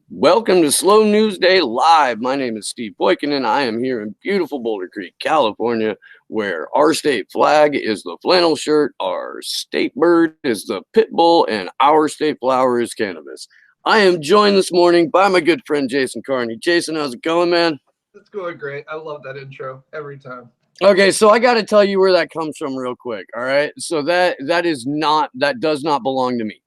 Welcome to Slow News Day Live. My name is Steve Boykin, and I am here in beautiful Boulder Creek, California, where our state flag is the flannel shirt, our state bird is the pit bull, and our state flower is cannabis. I am joined this morning by my good friend Jason Carney. Jason, how's it going, man? It's going great. I love that intro every time. Okay, so I got to tell you where that comes from real quick. All right, so that does not belong to me.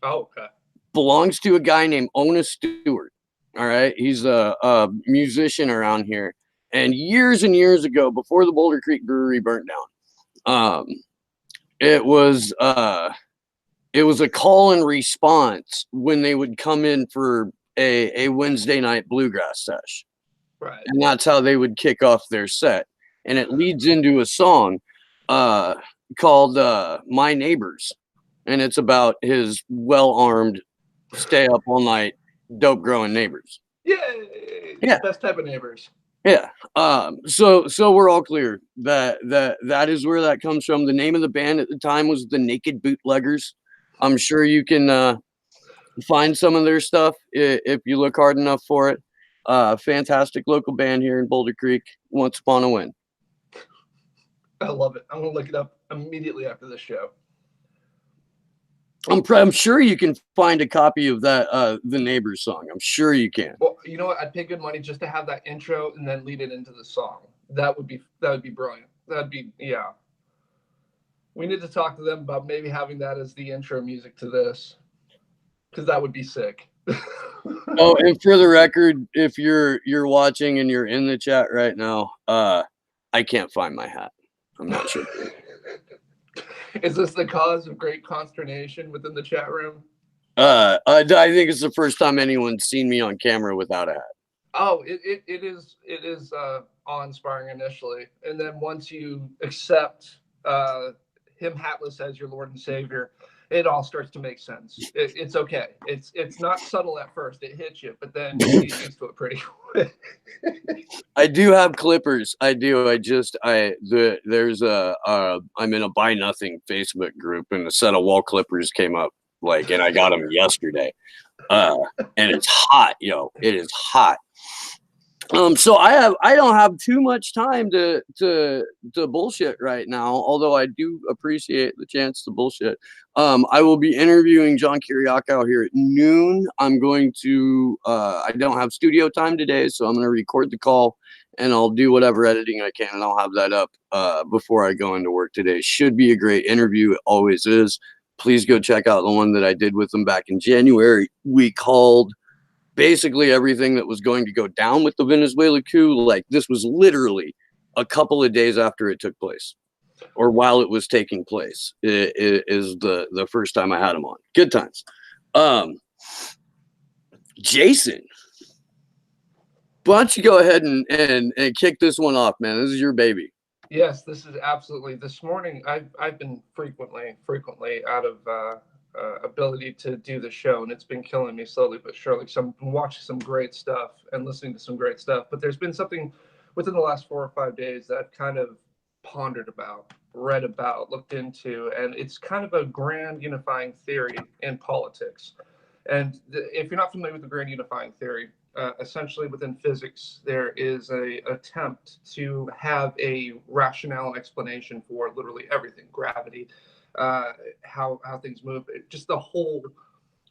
Oh, okay. Belongs to a guy named Ona Stewart. All right, he's a musician around here. And years ago, before the Boulder Creek Brewery burnt down, it was it was a call and response when they would come in for a Wednesday night bluegrass sesh, Right. and that's how they would kick off their set. And it leads into a song uh, called "My Neighbors," and it's about his well armed, stay up all night, dope growing neighbors. Yay! Yeah, Best type of neighbors. yeah. So we're all clear that is where that comes from. The name of the band at the time was the Naked Bootleggers. I'm sure you can find some of their stuff if you look hard enough for it. Fantastic local band here in Boulder Creek. Once upon a win. I love it. I'm gonna look it up immediately after the show. I'm sure you can find a copy of that the Neighbors song. I'm sure you can. Well, you know what? I'd pay good money just to have that intro and then lead it into the song. That would be brilliant. That'd be yeah. We need to talk to them about maybe having that as the intro music to this, because that would be sick. Oh, and for the record, if you're watching and you're in the chat right now, I can't find my hat. I'm not sure. Is this the cause of great consternation within the chat room? I think it's the first time anyone's seen me on camera without a hat. Oh, it is awe-inspiring initially, and then once you accept him hatless as your Lord and Savior, it all starts to make sense. It's okay. It's not subtle at first. It hits you, but then you get used to it pretty quick. I do have clippers. I do. There's I'm in a buy nothing Facebook group, and a set of wall clippers came up, and I got them yesterday. And it's hot, yo. It is hot. So I don't have too much time to bullshit right now, although I do appreciate the chance to bullshit. I will be interviewing John Kiriakou here at noon. I'm going to I don't have studio time today, so I'm gonna record the call and I'll do whatever editing I can, and I'll have that up before I go into work today. Should be a great interview. It always is. Please go check out the one that I did with him back in January. We called basically everything that was going to go down with the Venezuela coup. Like, this was literally a couple of days after it took place, or while it was taking place. It is the first time I had him on. Good times. Jason, why don't you go ahead and kick this one off, man? This is your baby. Yes, this is absolutely. This morning, I've been frequently out of ability to do the show, and it's been killing me slowly but surely. So I've been watching some great stuff and listening to some great stuff. But there's been something within the last 4 or 5 days that I've kind of pondered about, read about, looked into, and it's kind of a grand unifying theory in politics. And if you're not familiar with the grand unifying theory, essentially within physics, there is a attempt to have a rationale explanation for literally everything: gravity, how things move, just the whole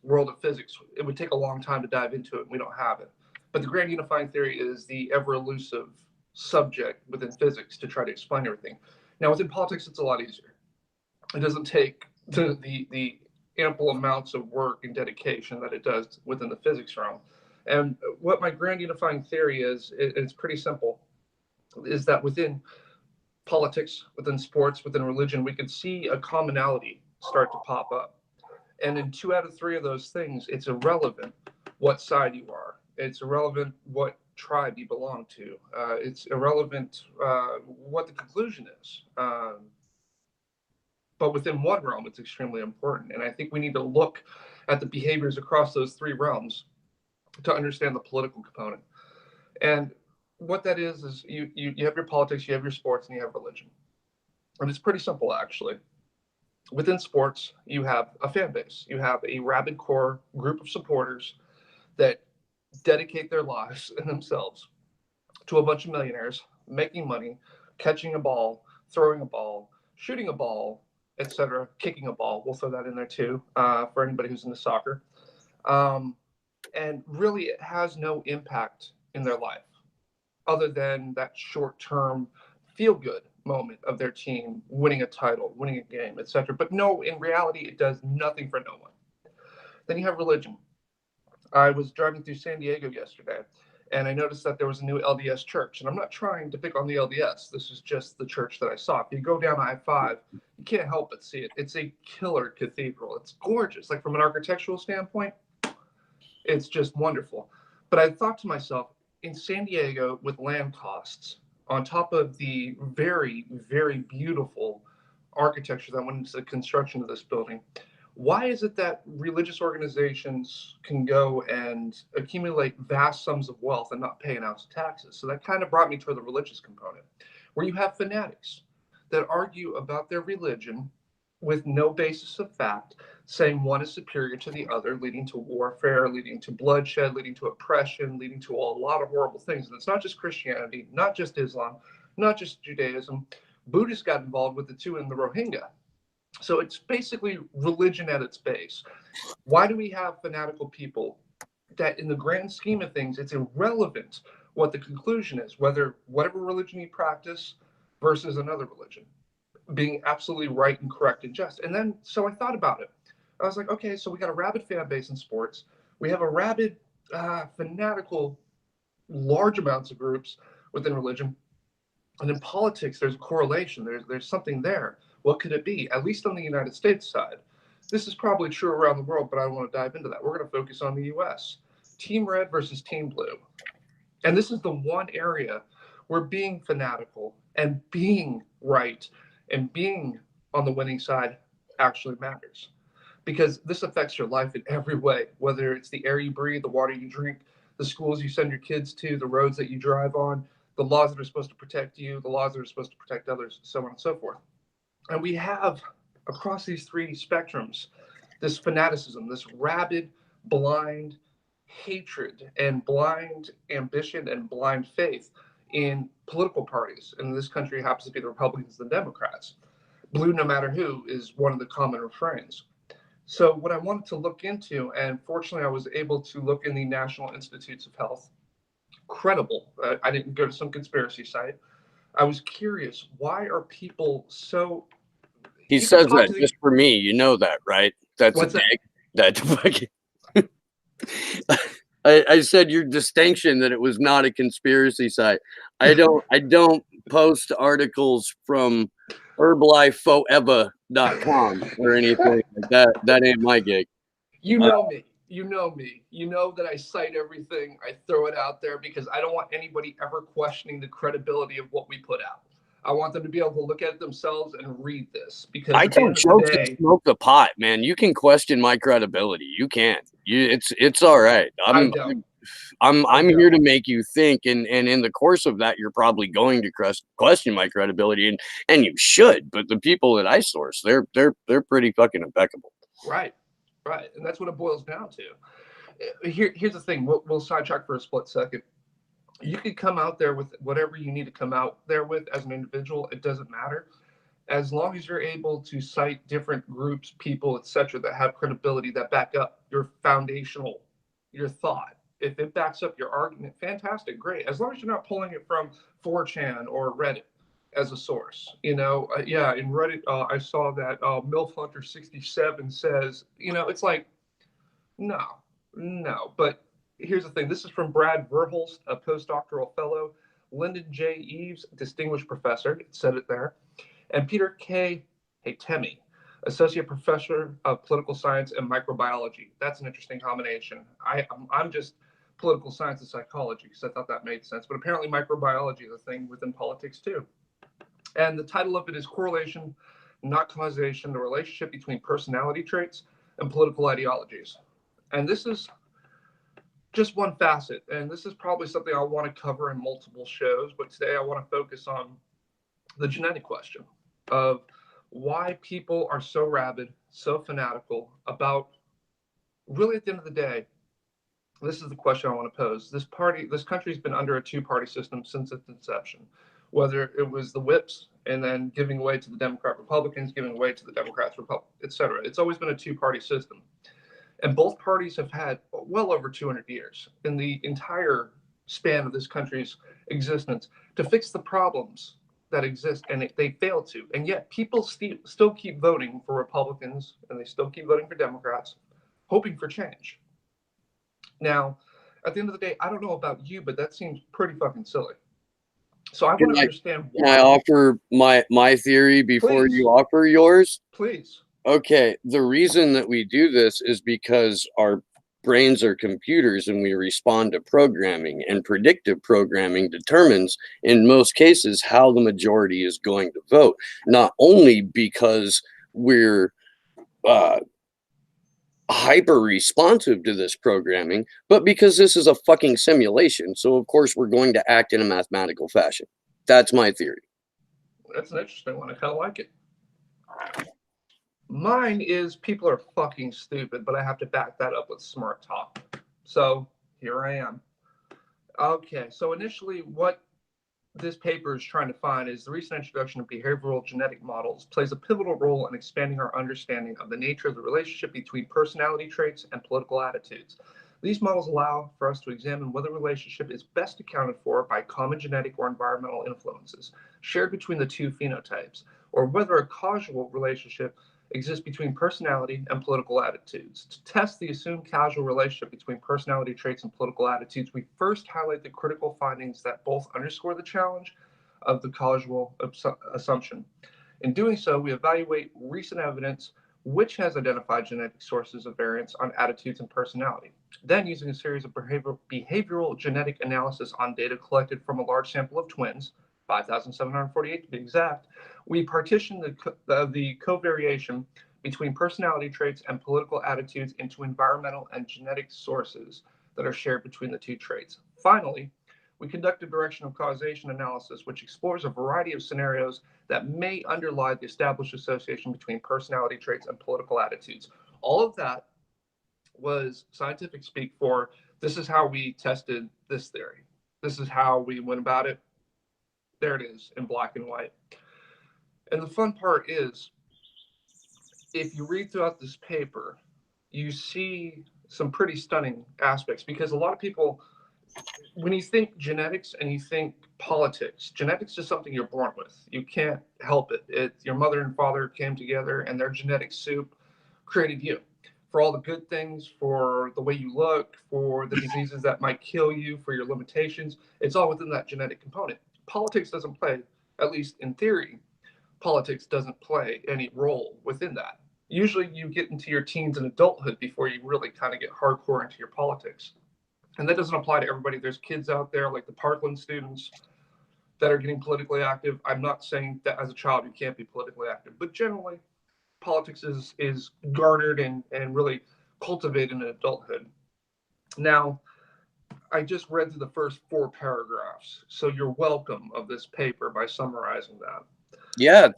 world of physics. It would take a long time to dive into it, and we don't have it. But the grand unifying theory is the ever elusive subject within physics to try to explain everything. Now, within politics, it's a lot easier. It doesn't take the ample amounts of work and dedication that it does within the physics realm. And what my grand unifying theory is, it's pretty simple, is that within politics, within sports, within religion, we could see a commonality start to pop up. And in 2 out of 3 of those things, it's irrelevant what side you are. It's irrelevant what tribe you belong to. It's irrelevant what the conclusion is. But within one realm, it's extremely important. And I think we need to look at the behaviors across those 3 realms to understand the political component. And what that is you have your politics, you have your sports, and you have religion. And it's pretty simple, actually. Within sports, you have a fan base. You have a rabid core group of supporters that dedicate their lives and themselves to a bunch of millionaires making money, catching a ball, throwing a ball, shooting a ball, etc., kicking a ball. We'll throw that in there too for anybody who's into soccer. Um, and really, it has no impact in their life other than that short-term feel-good moment of their team winning a title, winning a game, etc. But no, in reality, it does nothing for no one. Then you have religion. I was driving through San Diego yesterday, and I noticed that there was a new LDS church. And I'm not trying to pick on the LDS. This is just the church that I saw. If you go down I-5, you can't help but see it. It's a killer cathedral. It's gorgeous. Like from an architectural standpoint, it's just wonderful. But I thought to myself, in San Diego, with land costs, on top of the very, very beautiful architecture that went into the construction of this building, why is it that religious organizations can go and accumulate vast sums of wealth and not pay an ounce of taxes? So that kind of brought me toward the religious component, where you have fanatics that argue about their religion with no basis of fact, saying one is superior to the other, leading to warfare, leading to bloodshed, leading to oppression, leading to a lot of horrible things. And it's not just Christianity, not just Islam, not just Judaism. Buddhists got involved with it too in the Rohingya. So it's basically religion at its base. Why do we have fanatical people that, in the grand scheme of things, it's irrelevant what the conclusion is, whether whatever religion you practice versus another religion being absolutely right and correct and just. And then, so I thought about it. I was like, okay, so we got a rabid fan base in sports. We have a rabid, fanatical, large amounts of groups within religion. And in politics, there's a correlation. There's something there. What could it be? At least on the United States side. This is probably true around the world, but I don't want to dive into that. We're going to focus on the US. Team Red versus Team Blue. And this is the one area where being fanatical and being right and being on the winning side actually matters, because this affects your life in every way, whether it's the air you breathe, the water you drink, the schools you send your kids to, the roads that you drive on, the laws that are supposed to protect you, the laws that are supposed to protect others, so on and so forth. And we have, across these three spectrums, this fanaticism, this rabid, blind hatred and blind ambition and blind faith in political parties. And this country happens to be the Republicans and the Democrats. Blue no matter who is one of the common refrains. So what I wanted to look into, and fortunately I was able to look in the National Institutes of Health, credible. I didn't go to some conspiracy site. I was curious, why are people so... He says that just for me. You know that, right? That's What's a dig. That fucking... I said your distinction that it was not a conspiracy site. I don't post articles from herbalifeforever.com or anything like that. That ain't my gig. You know me. You know me. You know that I cite everything. I throw it out there because I don't want anybody ever questioning the credibility of what we put out. I want them to be able to look at it themselves and read this, because I don't joke to smoke the pot, man. You can question my credibility. You can. It's all right. I'm here to make you think, and in the course of that, you're probably going to question my credibility, and you should. But the people that I source, they're pretty fucking impeccable. Right, right, and that's what it boils down to. Here's the thing. We'll sidetrack for a split second. You could come out there with whatever you need to come out there with as an individual. It doesn't matter, as long as you're able to cite different groups, people, etc., that have credibility, that back up your thought. If it backs up your argument, fantastic, great. As long as you're not pulling it from 4chan or Reddit as a source. Yeah, in Reddit, I saw that MILF Hunter 67 says, it's like, no. But here's the thing. This is from Brad Verhulst, a postdoctoral fellow, Lyndon J. Eves, distinguished professor, it said it there, and Peter K. Hatemi, associate professor of political science and microbiology. That's an interesting combination. I'm just political science and psychology, because I thought that made sense. But apparently microbiology is a thing within politics too. And the title of it is Correlation, Not Causation, the Relationship Between Personality Traits and Political Ideologies. And this is just one facet. And this is probably something I want to cover in multiple shows. But today I want to focus on the genetic question of why people are so rabid, so fanatical about, really at the end of the day, This is the question I want to pose. This country's been under a two-party system since its inception, whether it was the whips and then giving way to the Democrat Republicans, giving way to the Democrats, etc. It's always been a two-party system. And both parties have had well over 200 years in the entire span of this country's existence to fix the problems that exist, and they fail to. And yet people still keep voting for Republicans, and they still keep voting for Democrats, hoping for change. Now, at the end of the day, I don't know about you, but that seems pretty fucking silly. So I want to understand why. Can I offer my theory before Please. you offer yours? Please. Okay, the reason that we do this is because our brains are computers and we respond to programming, and predictive programming determines in most cases how the majority is going to vote, not only because we're hyper responsive to this programming, but because this is a fucking simulation. So of course we're going to act in a mathematical fashion. That's my theory. That's an interesting one. I kind of like it. Mine is people are fucking stupid, but I have to back that up with smart talk. So here I am. Okay, so initially what this paper is trying to find is the recent introduction of behavioral genetic models plays a pivotal role in expanding our understanding of the nature of the relationship between personality traits and political attitudes. These models allow for us to examine whether a relationship is best accounted for by common genetic or environmental influences shared between the two phenotypes, or whether a causal relationship exists between personality and political attitudes. To test the assumed causal relationship between personality traits and political attitudes, we first highlight the critical findings that both underscore the challenge of the causal assumption. In doing so, we evaluate recent evidence which has identified genetic sources of variance on attitudes and personality. Then, using a series of behavioral genetic analysis on data collected from a large sample of twins, 5,748 to be exact, we partition the covariation between personality traits and political attitudes into environmental and genetic sources that are shared between the two traits. Finally, we conduct a direction of causation analysis, which explores a variety of scenarios that may underlie the established association between personality traits and political attitudes. All of that was scientific speak for this is how we tested this theory. This is how we went about it. There it is in black and white. And the fun part is, if you read throughout this paper, you see some pretty stunning aspects, because a lot of people, when you think genetics and you think politics, genetics is something you're born with. You can't help it. Your mother and father came together and their genetic soup created you. For all the good things, for the way you look, for the diseases that might kill you, for your limitations, it's all within that genetic component. Politics doesn't play, at least in theory, politics doesn't play any role within that. Usually you get into your teens and adulthood before you really kind of get hardcore into your politics. And that doesn't apply to everybody. There's kids out there like the Parkland students that are getting politically active. I'm not saying that as a child you can't be politically active, but generally politics is garnered and really cultivated in adulthood. Now, I just read through the first 4 paragraphs, so you're welcome of this paper by summarizing that. Yeah.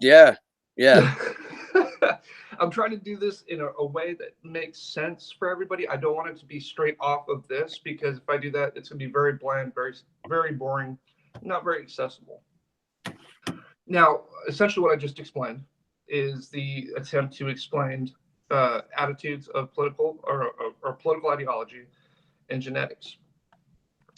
I'm trying to do this in a way that makes sense for everybody. I don't want it to be straight off of this, because if I do that, it's going to be very bland, very boring, not very accessible. Now, essentially what I just explained is the attempt to explain attitudes of political or political ideology and genetics.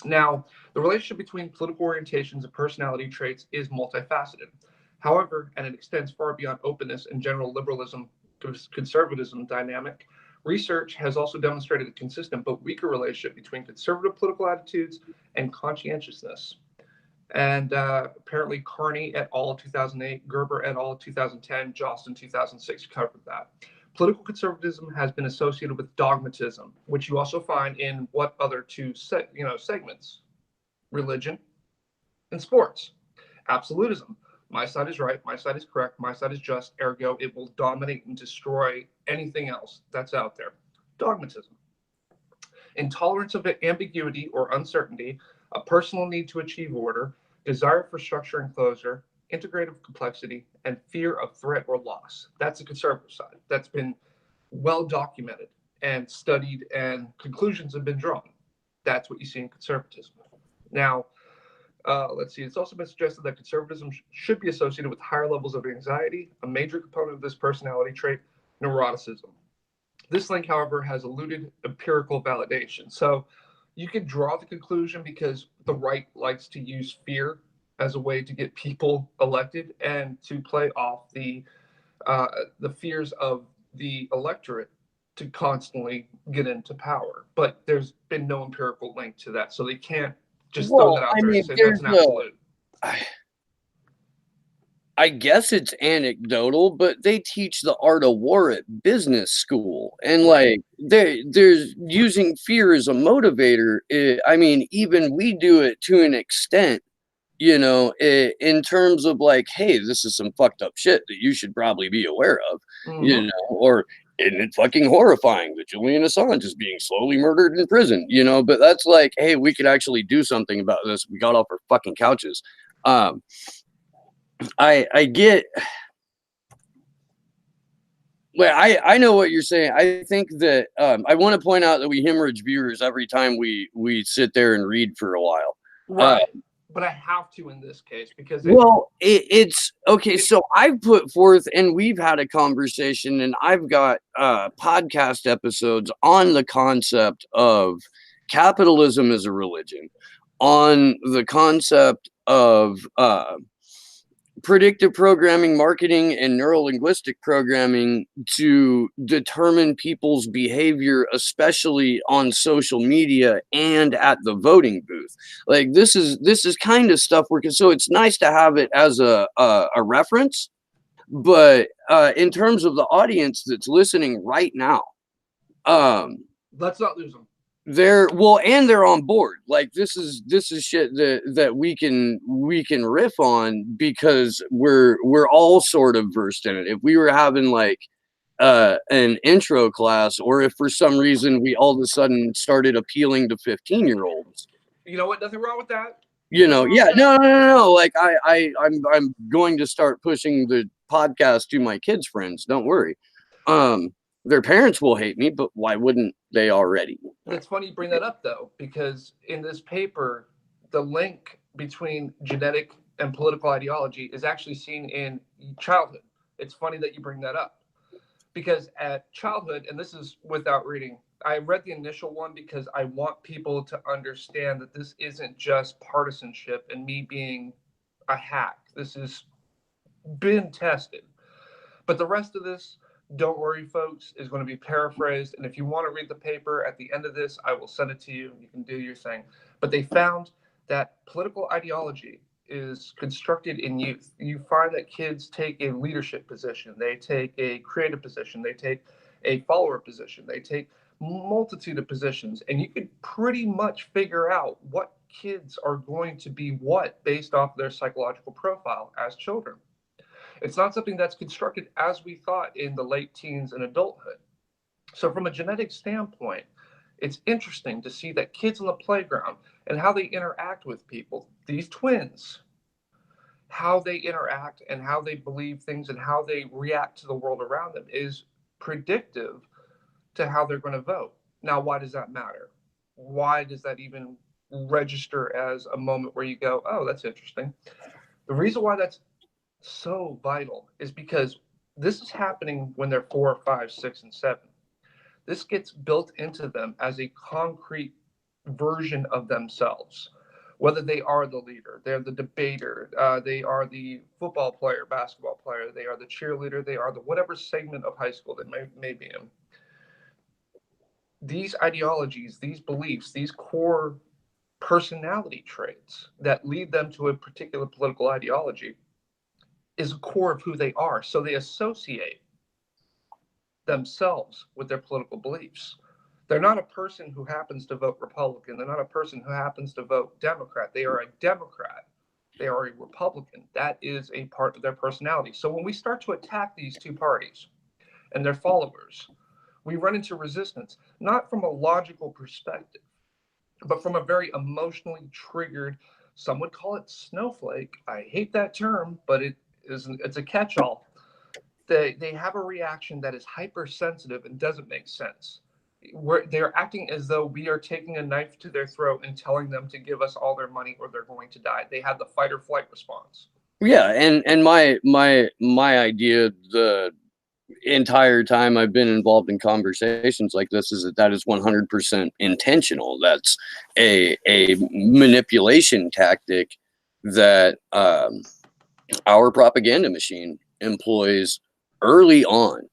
Now, the relationship between political orientations and personality traits is multifaceted. However, and it extends far beyond openness and general liberalism to conservatism dynamic, research has also demonstrated a consistent but weaker relationship between conservative political attitudes and conscientiousness. And apparently Carney et al. 2008, Gerber et al. 2010, Jostin 2006 covered that. Political conservatism has been associated with dogmatism, which you also find in what other two segments? Religion and sports. Absolutism. My side is right, my side is correct, my side is just, ergo it will dominate and destroy anything else that's out there. Dogmatism. Intolerance of ambiguity or uncertainty, a personal need to achieve order, desire for structure and closure, integrative complexity, and fear of threat or loss. That's the conservative side. That's been well documented and studied, and conclusions have been drawn. That's what you see in conservatism. Now, let's see. It's also been suggested that conservatism should be associated with higher levels of anxiety, a major component of this personality trait, neuroticism. This link, however, has eluded empirical validation. So you could draw the conclusion because the right likes to use fear as a way to get people elected and to play off the fears of the electorate to constantly get into power. But there's been no empirical link to that, so they can't just throw that out there and say that's an absolute. I guess it's anecdotal, but they teach the art of war at business school, and like there's using fear as a motivator. I mean, even we do it to an extent, you know, in terms of like, hey, this is some fucked up shit that you should probably be aware of, you know, or isn't it fucking horrifying that Julian Assange is being slowly murdered in prison, you know? But that's like, hey, we could actually do something about this. We got off our fucking couches. I get. Well, I know what you're saying. I think that I want to point out that we hemorrhage viewers every time we sit there and read for a while. Right. But I have to in this case because it's okay. So I've put forth, and we've had a conversation, and I've got podcast episodes on the concept of capitalism as a religion, on the concept of predictive programming, marketing, and neuro-linguistic programming to determine people's behavior, especially on social media and at the voting booth. Like this is kind of stuff so it's nice to have it as a reference, but in terms of the audience that's listening right now, let's not lose them. They're on board. Like this is shit that we can riff on because we're all sort of versed in it. If we were having like an intro class, or if for some reason we all of a sudden started appealing to 15-year-olds, you know what, nothing wrong with that, you know. Yeah, no, like I'm going to start pushing the podcast to my kids' friends, don't worry. Their parents will hate me, but why wouldn't they already? It's funny you bring that up, though, because in this paper, the link between genetic and political ideology is actually seen in childhood. It's funny that you bring that up because at childhood, and this is without reading, I read the initial one because I want people to understand that this isn't just partisanship and me being a hack. This has been tested. But the rest of this, don't worry, folks, is going to be paraphrased. And if you want to read the paper at the end of this, I will send it to you. You can do your thing. But they found that political ideology is constructed in youth. You find that kids take a leadership position. They take a creative position. They take a follower position. They take multitude of positions. And you could pretty much figure out what kids are going to be what based off their psychological profile as children. It's not something that's constructed as we thought in the late teens and adulthood. So from a genetic standpoint, it's interesting to see that kids on the playground and how they interact with people, these twins, how they interact and how they believe things and how they react to the world around them is predictive to how they're going to vote. Now, why does that matter? Why does that even register as a moment where you go, oh, that's interesting? The reason why that's so vital is because this is happening when they're 4, 5, 6, and 7. This gets built into them as a concrete version of themselves, whether they are the leader, they're the debater, they are the football player, basketball player, they are the cheerleader, they are the whatever segment of high school they may be in. These ideologies, these beliefs, these core personality traits that lead them to a particular political ideology is a core of who they are. So they associate themselves with their political beliefs. They're not a person who happens to vote Republican. They're not a person who happens to vote Democrat. They are a Democrat. They are a Republican. That is a part of their personality. So when we start to attack these two parties and their followers, we run into resistance, not from a logical perspective, but from a very emotionally triggered, some would call it snowflake. I hate that term, but it's a catch-all. They have a reaction that is hypersensitive and doesn't make sense. they're acting as though we are taking a knife to their throat and telling them to give us all their money or they're going to die. They have the fight or flight response. Yeah, and my idea the entire time I've been involved in conversations like this is that is 100% intentional. That's a manipulation tactic that our propaganda machine employs early on.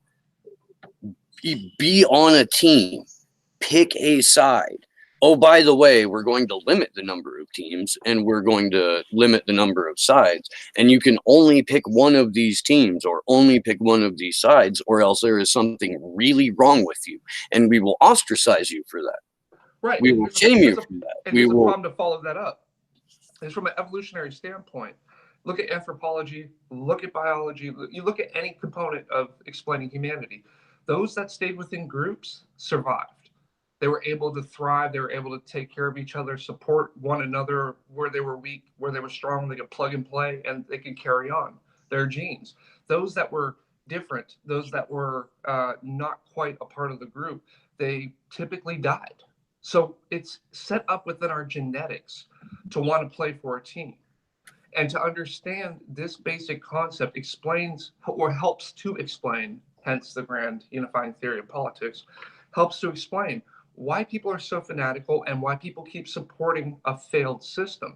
Be on a team, pick a side. Oh, by the way, we're going to limit the number of teams and we're going to limit the number of sides. And you can only pick one of these teams or only pick one of these sides, or else there is something really wrong with you. And we will ostracize you for that. Right. We will shame you for that. And here's a problem to follow that up. Is from an evolutionary standpoint, look at anthropology, look at biology, you look at any component of explaining humanity. Those that stayed within groups survived. They were able to thrive. They were able to take care of each other, support one another where they were weak, where they were strong. They could plug and play, and they could carry on their genes. Those that were different, those that were not quite a part of the group, they typically died. So it's set up within our genetics to want to play for a team. And to understand this basic concept explains or helps to explain, hence the grand unifying theory of politics, helps to explain why people are so fanatical and why people keep supporting a failed system.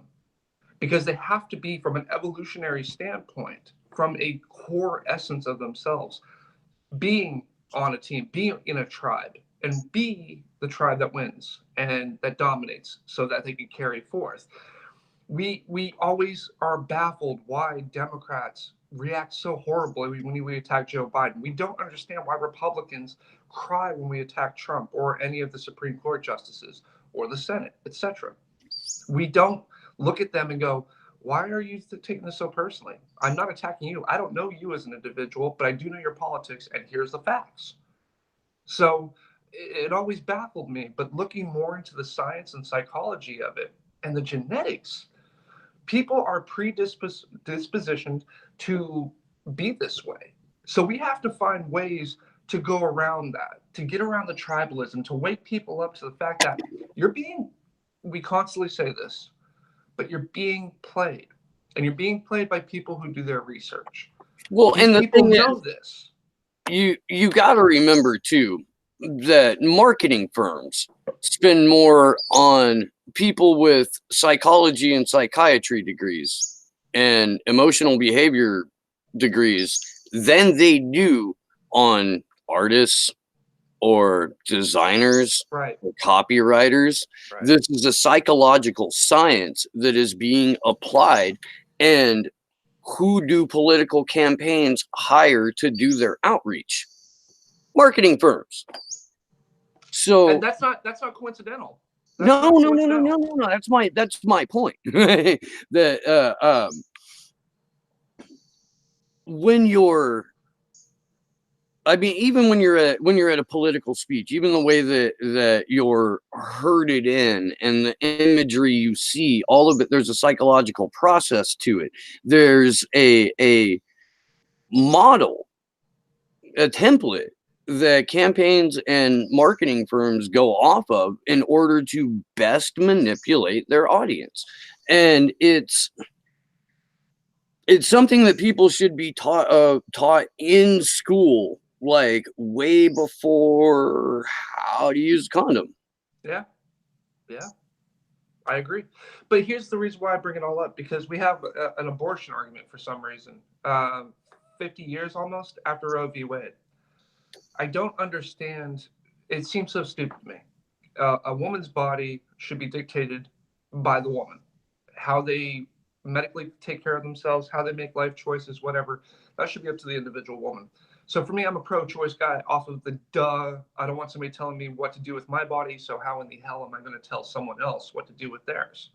Because they have to be, from an evolutionary standpoint, from a core essence of themselves, being on a team, being in a tribe, and be the tribe that wins and that dominates so that they can carry forth. We always are baffled why Democrats react so horribly when we attack Joe Biden. We don't understand why Republicans cry when we attack Trump or any of the Supreme Court justices or the Senate, etc. We don't look at them and go, why are you taking this so personally? I'm not attacking you. I don't know you as an individual, but I do know your politics, and here's the facts. So it always baffled me, but looking more into the science and psychology of it and the genetics, people are predispositioned to be this way. So we have to find ways to go around that, to get around the tribalism, to wake people up to the fact that we constantly say this, but you're being played. And you're being played by people who do their research. Well, These and the people thing know is, this. you got to remember too that marketing firms spend more on people with psychology and psychiatry degrees and emotional behavior degrees than they do on artists or designers, right, or copywriters. Right. This is a psychological science that is being applied. And who do political campaigns hire to do their outreach? Marketing firms. So, and that's not coincidental. no. That's my point. That when you're, I mean, even when you're at a political speech, even the way that you're herded in and the imagery you see, all of it, there's a psychological process to it. There's a model, a template that campaigns and marketing firms go off of in order to best manipulate their audience. And it's something that people should be taught in school, like way before how to use a condom. Yeah, I agree. But here's the reason why I bring it all up, because we have an abortion argument for some reason. 50 years almost after Roe v. Wade. I don't understand. It seems so stupid to me. A woman's body should be dictated by the woman. How they medically take care of themselves, how they make life choices, whatever, that should be up to the individual woman. So for me, I'm a pro-choice guy off of the I don't want somebody telling me what to do with my body, so how in the hell am I going to tell someone else what to do with theirs?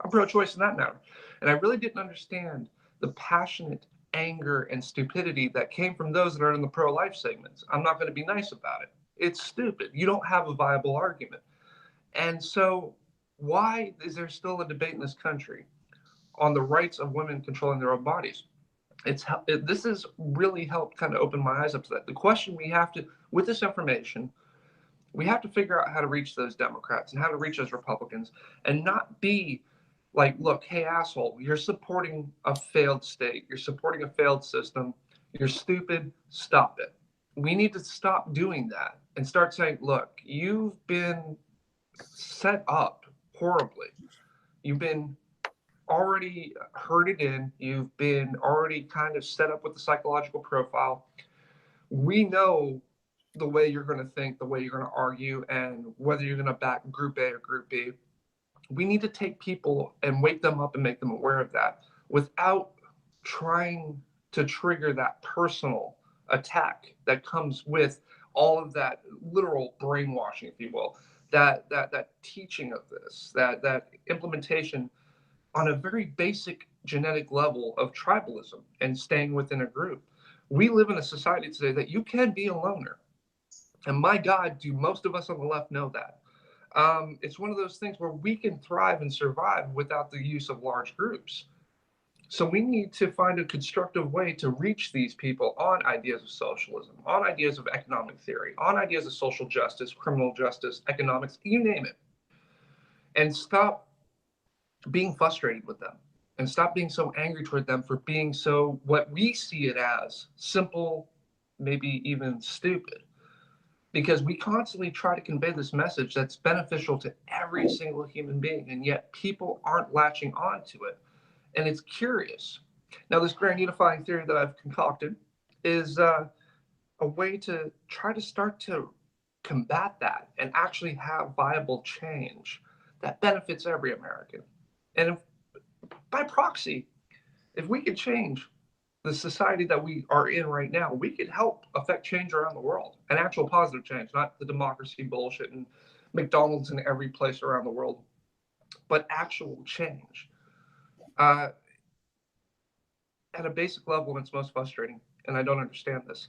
I'm pro-choice in that matter. And I really didn't understand the passionate anger and stupidity that came from those that are in the pro-life segments. I'm not going to be nice about it. It's stupid. You don't have a viable argument. And so why is there still a debate in this country on the rights of women controlling their own bodies? This has really helped kind of open my eyes up to that. The question we have to, with this information, We have to figure out how to reach those Democrats and how to reach those Republicans and not be like, look, hey, asshole, you're supporting a failed state. You're supporting a failed system. You're stupid. Stop it. We need to stop doing that and start saying, look, you've been set up horribly. You've been already herded in. You've been already kind of set up with the psychological profile. We know the way you're going to think, the way you're going to argue, and whether you're going to back Group A or Group B. We need to take people and wake them up and make them aware of that without trying to trigger that personal attack that comes with all of that literal brainwashing, if you will, that teaching of this, that implementation on a very basic genetic level of tribalism and staying within a group. We live in a society today that you can be a loner. And my God, do most of us on the left know that? It's one of those things where we can thrive and survive without the use of large groups. So we need to find a constructive way to reach these people on ideas of socialism, on ideas of economic theory, on ideas of social justice, criminal justice, economics, you name it, and stop being frustrated with them and stop being so angry toward them for being so, what we see it as, simple, maybe even stupid. Because we constantly try to convey this message that's beneficial to every single human being, and yet people aren't latching on to it. And it's curious. Now, this grand unifying theory that I've concocted is a way to try to start to combat that and actually have viable change that benefits every American. And if, by proxy, if we could change the society that we are in right now, we could help affect change around the world, an actual positive change, not the democracy bullshit and McDonald's in every place around the world, but actual change. At a basic level, and it's most frustrating, and I don't understand this.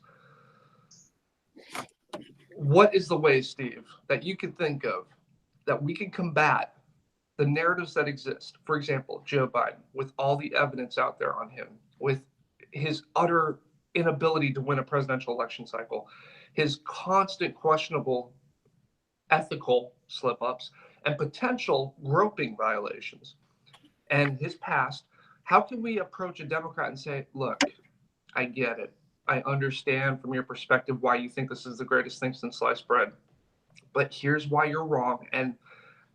What is the way, Steve, that you could think of that we can combat the narratives that exist? For example, Joe Biden, with all the evidence out there on him, with his utter inability to win a presidential election cycle, his constant questionable ethical slip-ups and potential groping violations, and his past. How can we approach a Democrat and say, look, I get it. I understand from your perspective why you think this is the greatest thing since sliced bread, but here's why you're wrong. And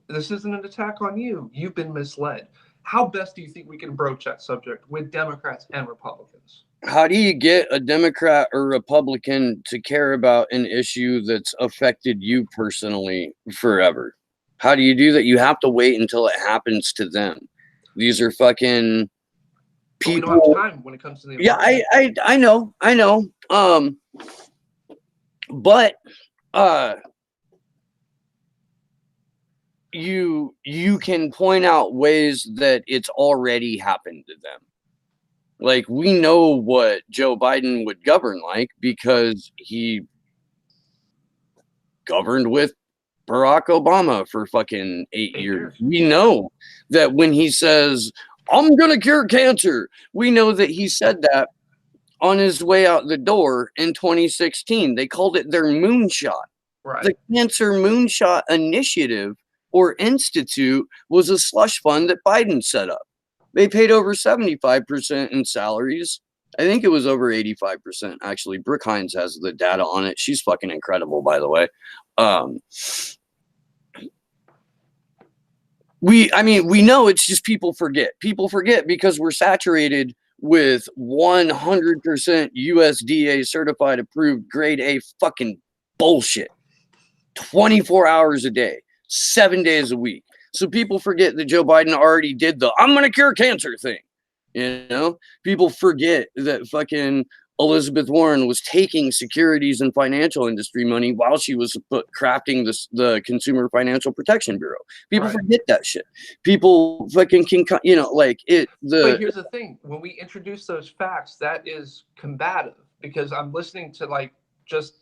this isn't an attack on you. You've been misled. How best do you think we can broach that subject with Democrats and Republicans? How do you get a Democrat or Republican to care about an issue that's affected you personally forever? How do you do that? You have to wait until it happens to them. These are fucking people. But we don't have time when it comes to the environment. Yeah, I know. But you can point out ways that it's already happened to them. Like, we know what Joe Biden would govern like because he governed with Barack Obama for fucking 8 years. We know that when he says, I'm going to cure cancer, we know that he said that on his way out the door in 2016. They called it their moonshot. Right. The Cancer Moonshot Initiative or Institute was a slush fund that Biden set up. They paid over 75% in salaries. I think it was over 85%, actually. Brooke Hines has the data on it. She's fucking incredible, by the way. We know it's just people forget. People forget because we're saturated with 100% USDA certified approved grade A fucking bullshit. 24 hours a day, 7 days a week. So people forget that Joe Biden already did the I'm going to cure cancer thing. You know, people forget that fucking Elizabeth Warren was taking securities and financial industry money while she was crafting the Consumer Financial Protection Bureau. People forget that shit. People fucking can, like it. But here's the thing: when we introduce those facts, that is combative because I'm listening to like just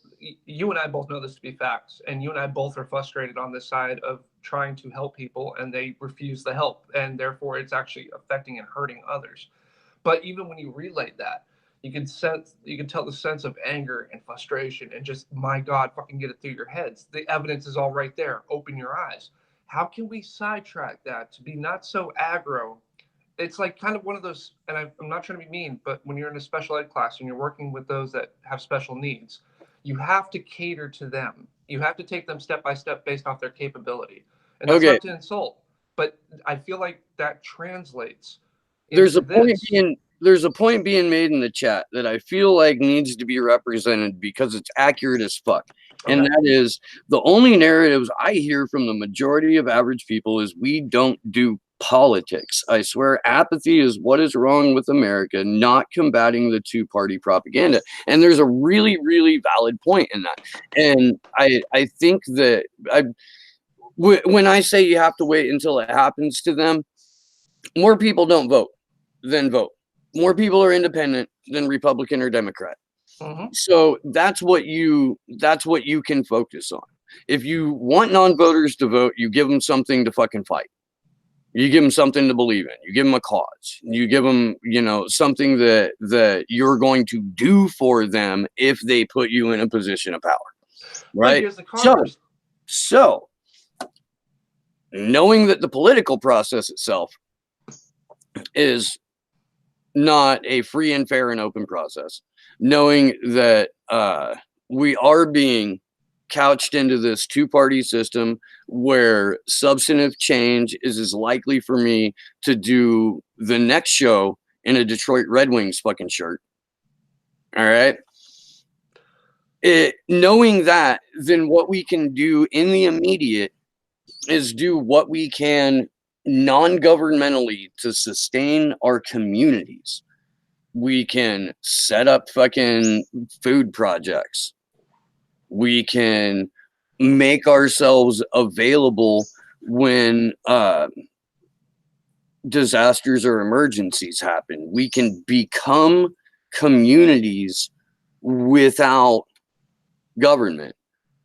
you and I both know this to be facts, and you and I both are frustrated on this side of trying to help people, and they refuse the help, and therefore it's actually affecting and hurting others. But even when you relate that, You can tell the sense of anger and frustration and just, my God, fucking get it through your heads. The evidence is all right there. Open your eyes. How can we sidetrack that to be not so aggro? It's like kind of one of those, and I'm not trying to be mean, but when you're in a special ed class and you're working with those that have special needs, you have to cater to them. You have to take them step by step based off their capability. And that's Okay. not to insult, but I feel like that translates There's into a point this. being made in the chat that I feel like needs to be represented because it's accurate as fuck. And Okay. that is, the only narratives I hear from the majority of average people is we don't do politics. I swear apathy is what is wrong with America, not combating the two-party propaganda. And there's a really, really valid point in that. And I think that when I say you have to wait until it happens to them, more people don't vote than vote. More people are independent than Republican or Democrat. Mm-hmm. So that's what you can focus on. If you want non-voters to vote, you give them something to fucking fight. You give them something to believe in. You give them a cause. You give them, something that you're going to do for them if they put you in a position of power. Right? But here's the converse. So knowing that the political process itself is not a free and fair and open process, knowing that we are being couched into this two-party system where substantive change is as likely for me to do the next show in a Detroit Red Wings fucking shirt. All right. Knowing that, then what we can do in the immediate is do what we can non-governmentally to sustain our communities. We can set up fucking food projects. We can make ourselves available when disasters or emergencies happen. We can become communities without government.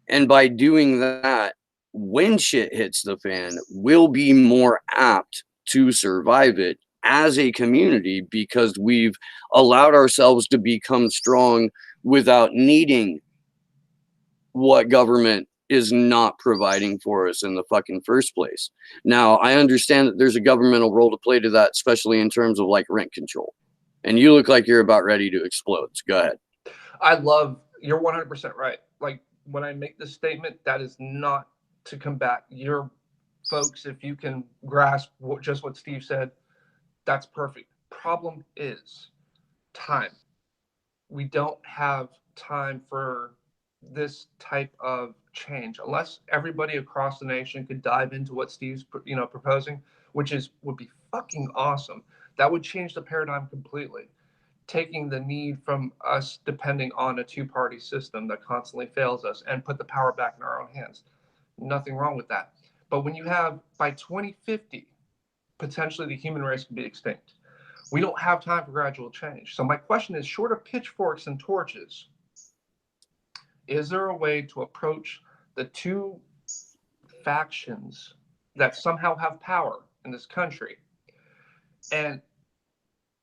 And by doing that, when shit hits the fan, we'll be more apt to survive it as a community because we've allowed ourselves to become strong without needing what government is not providing for us in the fucking first place. Now, I understand that there's a governmental role to play to that, especially in terms of like rent control. And you look like you're about ready to explode. So go ahead. You're 100% right. Like when I make this statement, that is not to combat your folks. If you can grasp just what Steve said, that's perfect. Problem is time. We don't have time for this type of change unless everybody across the nation could dive into what Steve's proposing, which would be fucking awesome. That would change the paradigm completely, taking the need from us depending on a two-party system that constantly fails us and put the power back in our own hands. Nothing wrong with that. But when you have, by 2050, potentially the human race could be extinct. We don't have time for gradual change. So my question is, short of pitchforks and torches, is there a way to approach the two factions that somehow have power in this country and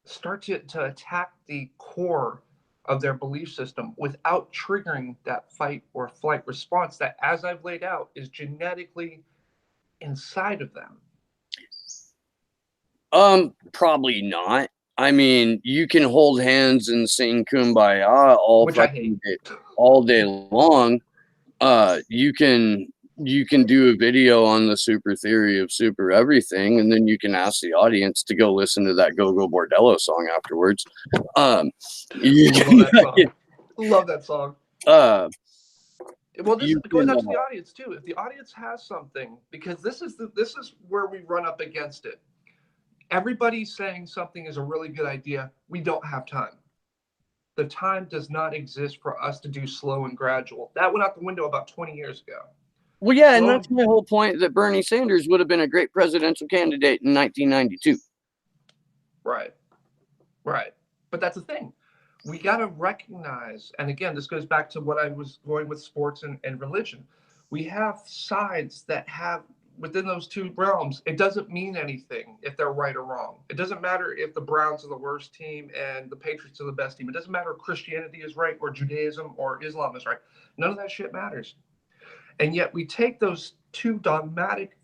start to attack the core of their belief system without triggering that fight or flight response that, as I've laid out, is genetically inside of them? Probably not. I mean, you can hold hands and sing Kumbaya all day long. You can do a video on the Supertheory of Supereverything, and then you can ask the audience to go listen to that Go Go Bordello song afterwards. Love that song. Well, this goes out to the audience too. If the audience has something, because this is where we run up against it. Everybody's saying something is a really good idea. We don't have time. The time does not exist for us to do slow and gradual. That went out the window about 20 years ago. Well, yeah, and that's my whole point, that Bernie Sanders would have been a great presidential candidate in 1992. Right. But that's the thing. We got to recognize, and again, this goes back to what I was going with sports and religion. We have sides that have within those two realms, it doesn't mean anything if they're right or wrong. It doesn't matter if the Browns are the worst team and the Patriots are the best team. It doesn't matter if Christianity is right or Judaism or Islam is right. None of that shit matters. And yet we take those two dogmatic,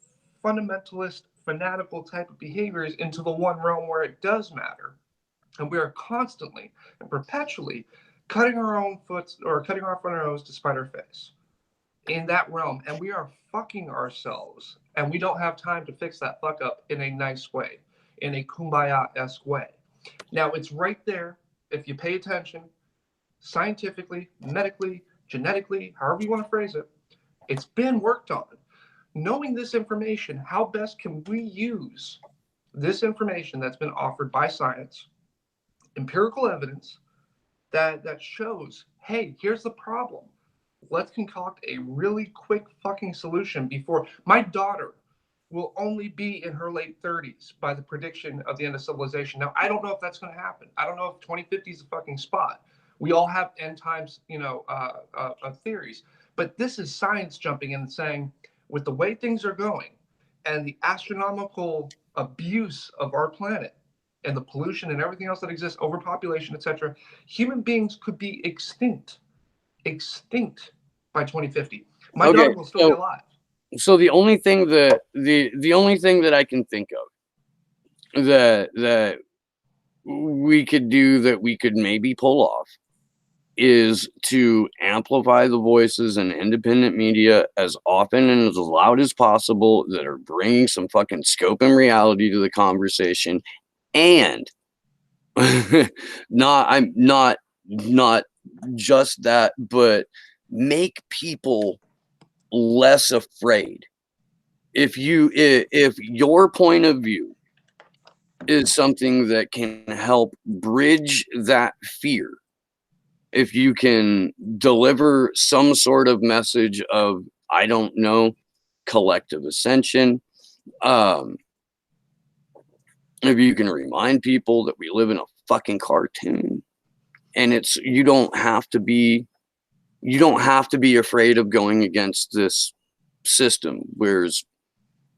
fundamentalist, fanatical type of behaviors into the one realm where it does matter. And we are constantly and perpetually cutting our own foot or cutting off our nose to spite our face in that realm. And we are fucking ourselves. And we don't have time to fix that fuck up in a nice way, in a kumbaya-esque way. Now, it's right there if you pay attention, scientifically, medically, genetically, however you want to phrase it. It's been worked on. Knowing this information, how best can we use this information that's been offered by science, empirical evidence that shows, hey, here's the problem. Let's concoct a really quick fucking solution before my daughter will only be in her late 30s by the prediction of the end of civilization. Now, I don't know if that's going to happen. I don't know if 2050 is a fucking spot. We all have end times, theories. But this is science jumping in and saying, with the way things are going and the astronomical abuse of our planet and the pollution and everything else that exists, overpopulation, etc., human beings could be extinct by 2050. My daughter will still be alive. So the only thing that the only thing that I can think of that we could do, that we could maybe pull off, is to amplify the voices in independent media as often and as loud as possible that are bringing some fucking scope and reality to the conversation, and not just that, but make people less afraid. If your point of view is something that can help bridge that fear, if you can deliver some sort of message of, I don't know, collective ascension, if you can remind people that we live in a fucking cartoon, and you don't have to be afraid of going against this system. There's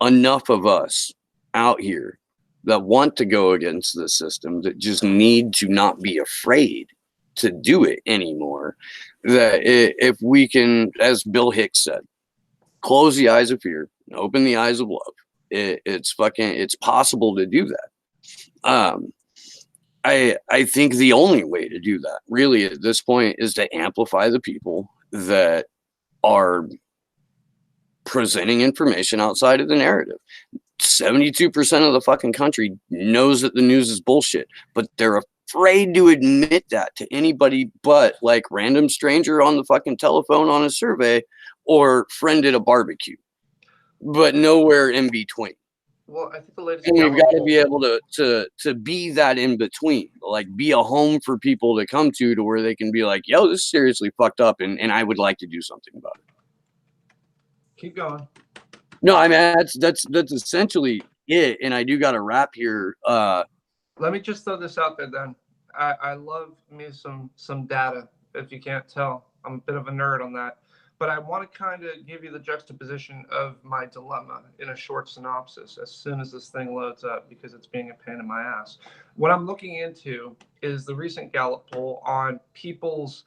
enough of us out here that want to go against the system, that just need to not be afraid to do it anymore. That if we can, as Bill Hicks said, close the eyes of fear and open the eyes of love, it's possible to do that. I think the only way to do that really at this point is to amplify the people that are presenting information outside of the narrative. 72% of the fucking country knows that the news is bullshit, but they're afraid to admit that to anybody but like random stranger on the fucking telephone on a survey or friend at a barbecue, but nowhere in between. Well, I think the latest. And we've got to be able to be that in between, like be a home for people to come to where they can be like, yo, this is seriously fucked up, and I would like to do something about it. Keep going. No, I mean that's essentially it, and I do got to wrap here. Let me just throw this out there then. I love me some data. If you can't tell, I'm a bit of a nerd on that. But I want to kind of give you the juxtaposition of my dilemma in a short synopsis as soon as this thing loads up, because it's being a pain in my ass. What I'm looking into is the recent Gallup poll on people's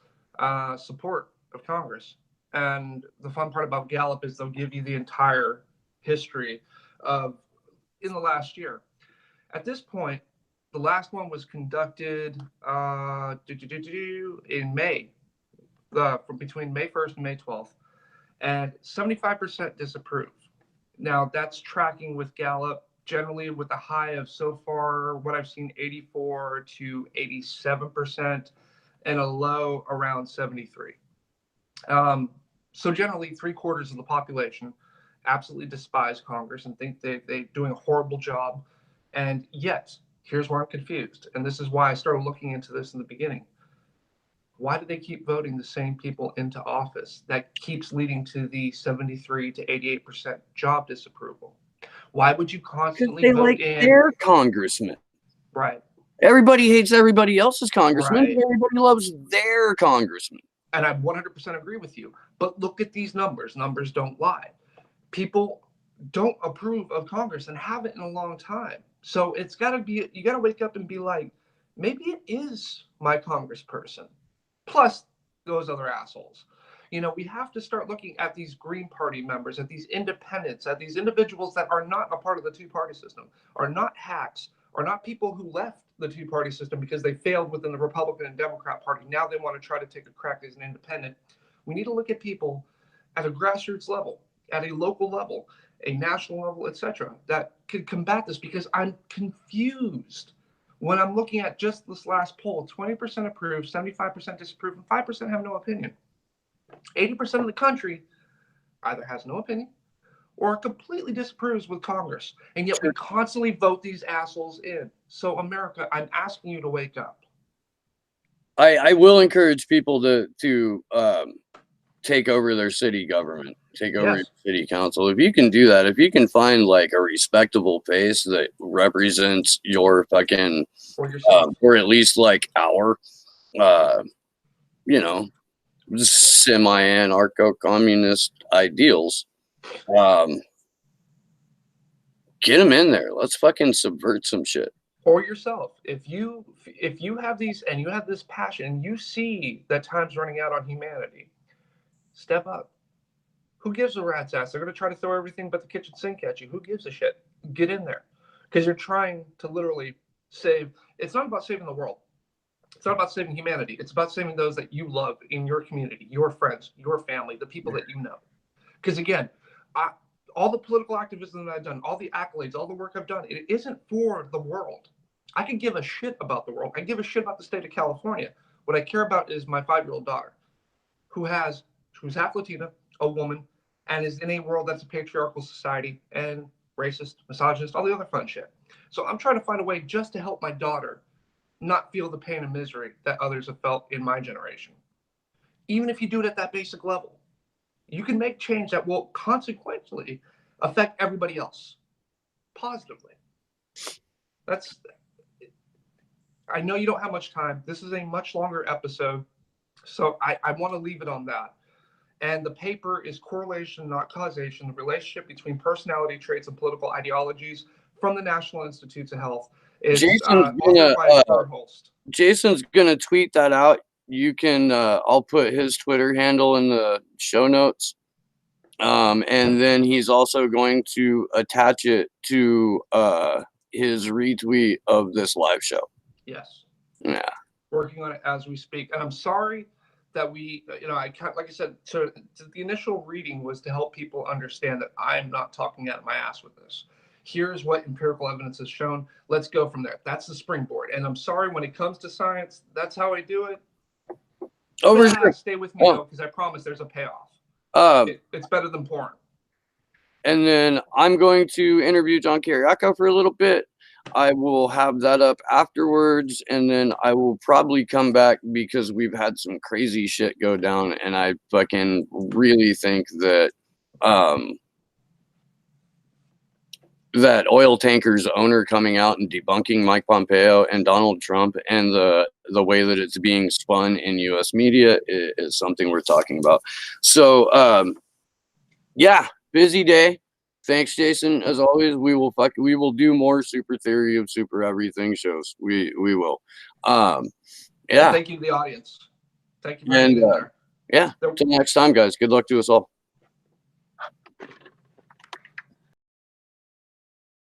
support of Congress. And the fun part about Gallup is they'll give you the entire history of in the last year. At this point, the last one was conducted in May. From between May 1st and May 12th, and 75% disapprove. Now that's tracking with Gallup generally with a high of, so far what I've seen, 84 to 87%, and a low around 73. So generally 3/4 of the population absolutely despise Congress and think they're doing a horrible job. And yet, here's where I'm confused, and this is why I started looking into this in the beginning. Why do they keep voting the same people into office? That keeps leading to the 73 to 88% job disapproval. Why would you constantly they vote like in their congressman? Right. Everybody hates everybody else's congressman. Right. But everybody loves their congressman. And I 100% agree with you. But look at these numbers. Numbers don't lie. People don't approve of Congress and haven't in a long time. So it's got to be, you got to wake up and be like, maybe it is my congressperson, plus those other assholes. You know, we have to start looking at these Green Party members, at these independents, at these individuals that are not a part of the two-party system, are not hacks, are not people who left the two-party system because they failed within the Republican and Democrat Party. Now they want to try to take a crack as an independent. We need to look at people at a grassroots level, at a local level, a national level, etc., that could combat this, because I'm confused when I'm looking at just this last poll. 20% approve, 75% disapprove, and 5% have no opinion. 80% of the country either has no opinion or completely disapproves with Congress, and yet we constantly vote these assholes in. So America, I'm asking you to wake up. I will encourage people to take over their city government, take over your city council. If you can do that, if you can find like a respectable face that represents your fucking, or at least like our, you know, semi-anarcho-communist ideals, get them in there. Let's fucking subvert some shit. Or yourself, if you have these and you have this passion and you see that time's running out on humanity, step up. Who gives a rat's ass? They're going to try to throw everything but the kitchen sink at you. Who gives a shit? Get in there, because you're trying to literally save. It's not about saving the world. It's not about saving humanity. It's about saving those that you love in your community, your friends, your family, the people that you know. Because again, all the political activism that I've done, all the accolades, all the work I've done, it isn't for the world. I can give a shit about the world. I give a shit about the state of California. What I care about is my 5-year-old daughter, who's half Latina, a woman, and is in a world that's a patriarchal society and racist, misogynist, all the other fun shit. So I'm trying to find a way just to help my daughter not feel the pain and misery that others have felt in my generation. Even if you do it at that basic level, you can make change that will consequently affect everybody else positively. I know you don't have much time. This is a much longer episode, so I want to leave it on that. And the paper is Correlation, Not Causation, the relationship between personality traits and political ideologies, from the National Institutes of Health. It's Jason's gonna tweet that out. You can I'll put his Twitter handle in the show notes. And then he's also going to attach it to his retweet of this live show. Yes. Yeah. Working on it as we speak. And I'm sorry that we, like I said, so the initial reading was to help people understand that I'm not talking out of my ass with this. Here's what empirical evidence has shown. Let's go from there. That's the springboard. And I'm sorry, when it comes to science, that's how I do it. Stay with me, though, because I promise there's a payoff. It's better than porn. And then I'm going to interview John Kiriakou for a little bit. I will have that up afterwards, and then I will probably come back because we've had some crazy shit go down, and I fucking really think that that oil tankers owner coming out and debunking Mike Pompeo and Donald Trump and the way that it's being spun in U.S. media is something we're talking about. So, yeah, busy day. Thanks, Jason. As always, we will do more Super Theory of Super Everything shows. We will. Yeah. Thank you to the audience. Thank you for being there. Yeah. Until next time, guys. Good luck to us all.